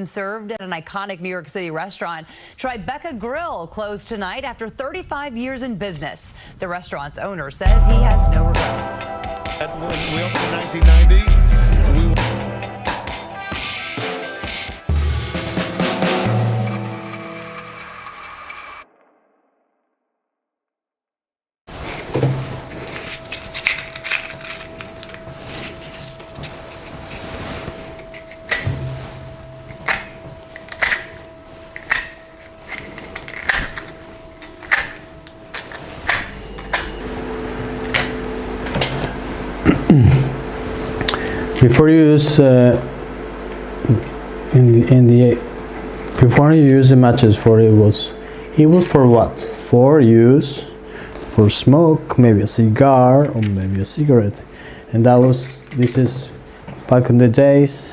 Served at an iconic New York City restaurant. Tribeca Grill closed tonight after 35 years in business. The restaurant's owner says he has no regrets. When we opened in 1990, Before you use before you use the matches for it was for what? For use for smoke, maybe a cigar or maybe a cigarette, and this is back in the days.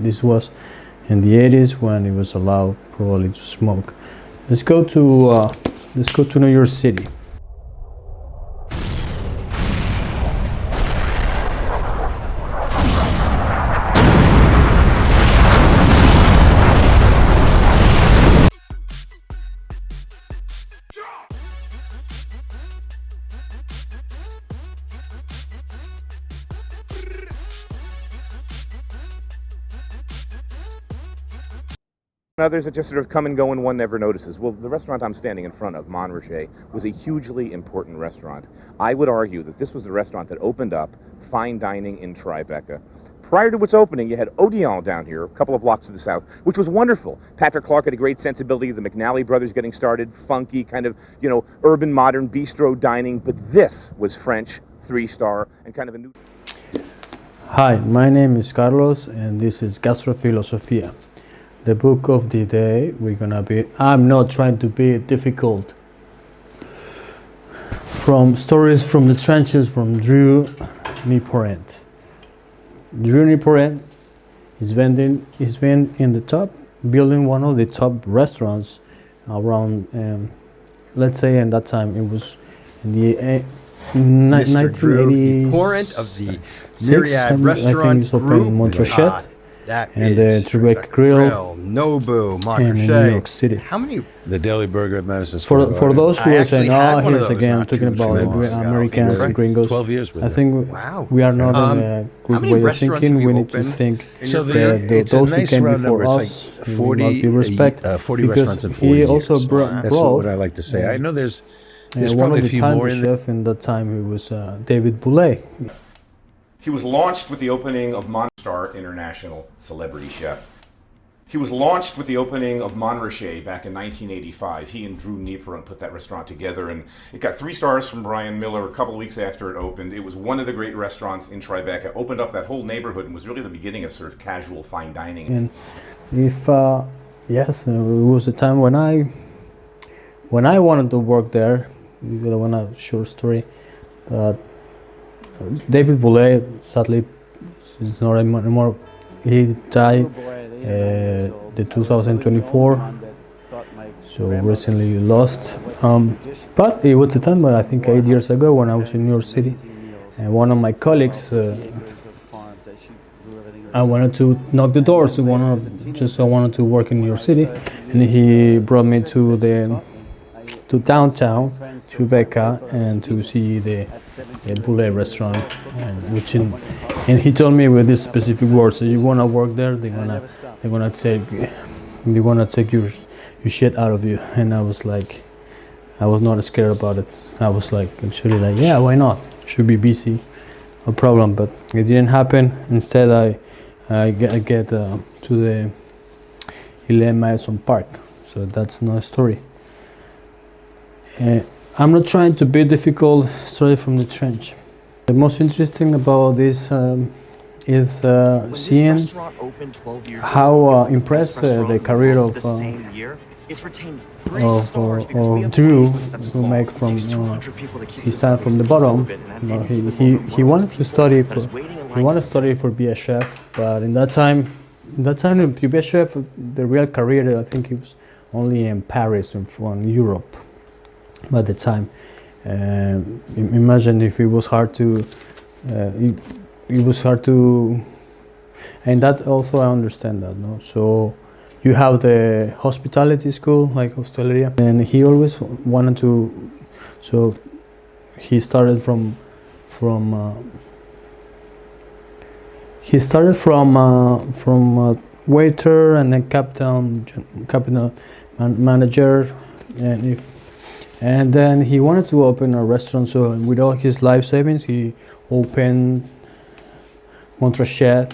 This was in the 80s when it was allowed probably to smoke. Let's go to New York City. Others that just sort of come and go and one never notices. Well, the restaurant I'm standing in front of, Montrachet, was a hugely important restaurant. I would argue that this was the restaurant that opened up fine dining in Tribeca. Prior to its opening, you had Odeon down here, a couple of blocks to the south, which was wonderful. Patrick Clark had a great sensibility, the McNally brothers getting started, funky, kind of, urban, modern bistro dining, but this was French, 3-star, and kind of a new... Hi, my name is Carlos, and this is Gastrofilosofia. The book of the day, I'm not trying to be difficult. From Stories from the Trenches from Drew Niporent. Drew Niporent he's been in the top, building one of the top restaurants around, let's say in that time, it was in the 1980s. Niporent of the Syriad restaurant he's opened in Montrachet. And the Tribeca Grill, Nobu, in New York City. How many? The Daily Burger at Madison For Square Garden. those who are saying, here's again not talking too about long ago. Americans and gringos. 12 years with I it. think we are not in a good many way of restaurants thinking. have you We need to opened think So that those who came before us, It's like 40, must be respect. 40 because restaurants in 40 he years. also That's brought what I like to say. I know there's one probably of a the few time more the in there. chef in that time. He was David Boulay. He was launched with the opening of Monstar International Celebrity Chef. He was launched with the opening of Montrachet back in 1985. He and Drew Niporent put that restaurant together, and it got 3 stars from Brian Miller a couple of weeks after it opened. It was one of the great restaurants in Tribeca, opened up that whole neighborhood, and was really the beginning of sort of casual fine dining. And if yes, it was a time when I wanted to work there. I want a short story. David Boulay, sadly, is not anymore. He died the 2024, so recently lost. But it was a time, I think 8 years ago, when I was in New York City, and one of my colleagues, I wanted to knock the doors. I wanted to work in New York City, and he brought me to downtown Tribeca and to see the Boulay restaurant, and he told me with these specific words: "You want to work there? They're gonna take your shit out of you." And I was like, I was not scared about it. I was like, actually, like, yeah, why not? Should be busy, no problem. But it didn't happen. Instead, I get to the 11 Madison Park. So that's another story. I'm not trying to be difficult. Story from the trench. The most interesting about this is seeing how impressed the career of Drew, who make from he started from the bottom. He wanted to study for be a chef, but in that time to be a chef, the real career I think it was only in Paris and in Europe. By the time, imagine if it was hard to And that also I understand that, no. So you have the hospitality school, like hosteleria, and he always wanted to. So he started from waiter and then captain manager, and then he wanted to open a restaurant. So with all his life savings, he opened Montrachet,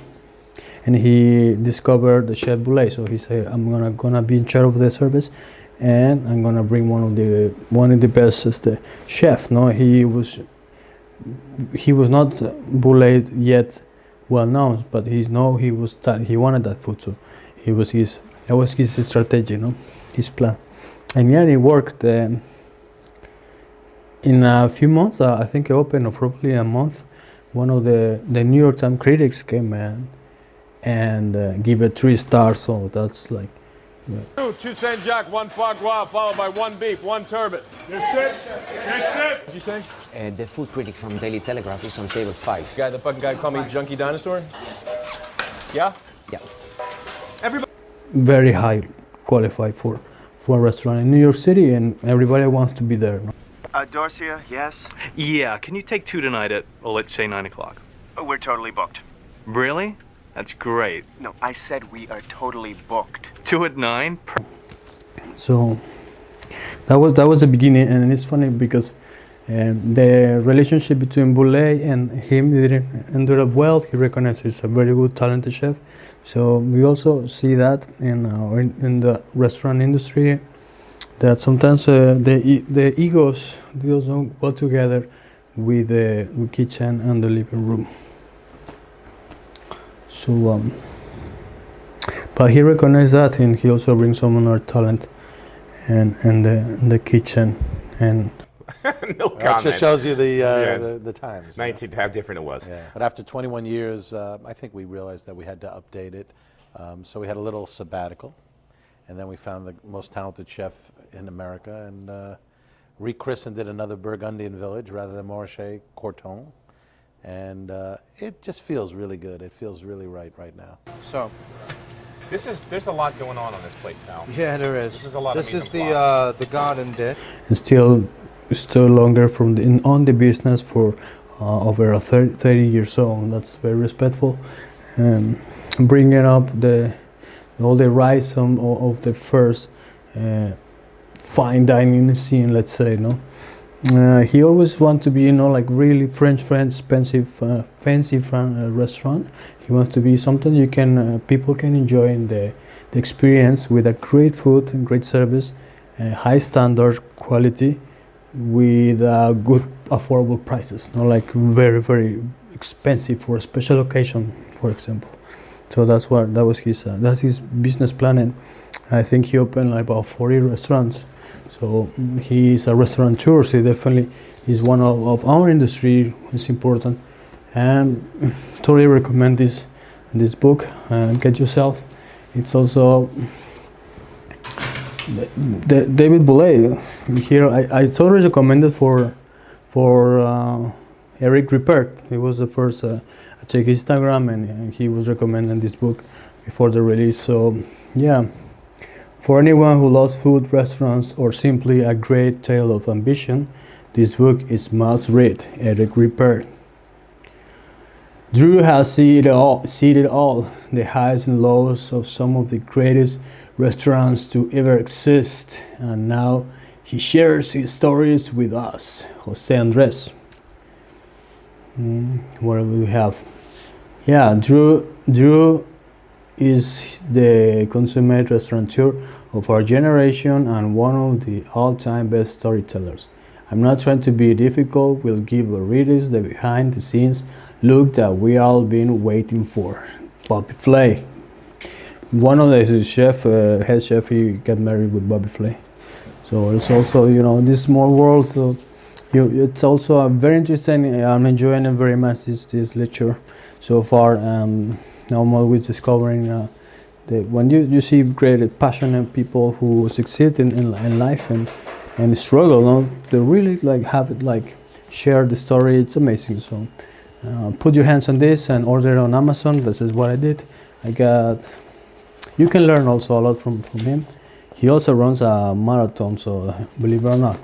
and he discovered the Chef Boulay. So he said, I'm gonna be in charge of the service, and I'm gonna bring one of the best as the chef. No, he was not Boulay yet well known, but he wanted that food. So that was his strategy, no, his plan. And yeah, it worked. In a few months, I think it opened, or probably a month, one of the New York Times critics came in and give it 3 stars. So that's like. Yeah. 2 Saint-Jacques, 1 foie gras, followed by 1 beef, 1 turbot. Yes, sir. Yes, sir. What'd you say? The food critic from Daily Telegraph is on table 5. The fucking guy called me Junkie Dinosaur? Yeah? Yeah. Everybody. Very high qualified for a restaurant in New York City, and everybody wants to be there. No? Dorcia, yes? Yeah, can you take 2 tonight at, well, let's say 9 o'clock? We're totally booked. Really? That's great. No, I said we are totally booked. 2 at 9? So that was the beginning, and it's funny because the relationship between Boulay and him didn't end up well. He recognized he's a very good, talented chef. So we also see that in the restaurant industry, that sometimes the egos don't go together with the kitchen and the living room. So, but he recognized that, and he also brings some other talent and the kitchen and. No That comment. just shows you the times. 19, how different it was. Yeah. But after 21 years, I think we realized that we had to update it. So we had a little sabbatical, and then we found the most talented chef in America and rechristened it another Burgundian village rather than Montrachet, Corton. And it just feels really good. It feels really right now. So, There's a lot going on this plate, pal. yeah, there is. This is a lot of This is mise en place. the garden dish. And still longer on the business for over 30 years old. That's very respectful. Bringing up all the rise of the first fine dining scene, let's say, no. He always wanted to be, like really French, expensive, fancy restaurant. He wants to be something you can people can enjoy in the experience with a great food and great service, high standard quality, with good affordable prices. Not like very expensive for a special occasion, for example. So that was his business plan, and I think he opened like about 40 restaurants. So he is a restaurateur, so he definitely is one of our industry. It's important, and totally recommend this book. Get yourself. It's also David Boulay. Here I totally recommend it for Eric Ripert. He was the first. I checked his Instagram, and he was recommending this book before the release. So yeah. For anyone who loves food, restaurants, or simply a great tale of ambition, this book is must read. Eric Ripert. Drew has seen it all, the highs and lows of some of the greatest restaurants to ever exist, and now he shares his stories with us. Jose Andres. What do we have? Yeah, Drew is the consummate restaurateur of our generation and one of the all-time best storytellers. I'm not trying to be difficult. We'll give our readers the behind-the-scenes look that we all been waiting for. Bobby Flay. One of the head chef, he got married with Bobby Flay. So it's also, this small world. So it's also very interesting. I'm enjoying it very much, this lecture so far. I'm always discovering when you see great, passionate people who succeed in life and struggle, they really have it, share the story. It's amazing. So put your hands on this and order it on Amazon. This is what I did. You can learn also a lot from him. He also runs a marathon, so believe it or not.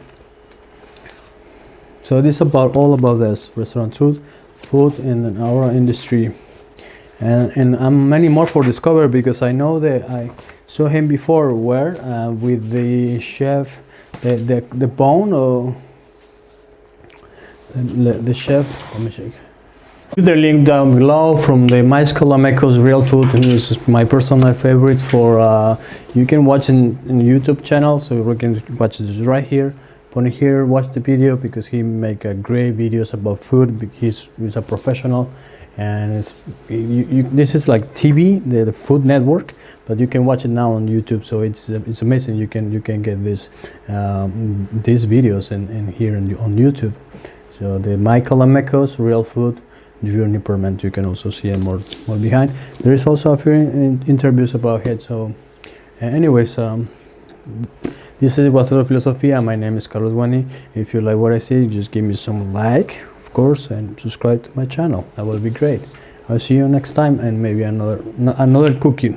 So this is all about this restaurant food in our industry, and I'm many more for discover, because I know that I saw him before with the chef, the bone, or the chef. Let me check. The link down below from the Mais Calamecos Real Food, and this is my personal favorite for you can watch in YouTube channel, so you can watch this right here. Put it here, watch the video, because he make great videos about food. He's a professional, and this is like TV, the Food Network, but you can watch it now on YouTube. So it's amazing. You can get these videos in here on YouTube. So the Mais Calamecos Real Food, Niporent, you can also see it more behind. There is also a few interviews about it. So anyways, this is What's Filosofia. My name is Carlos Wani. If you like what I say, just give me some like, of course, and subscribe to my channel. That will be great. I'll see you next time, and maybe another cooking.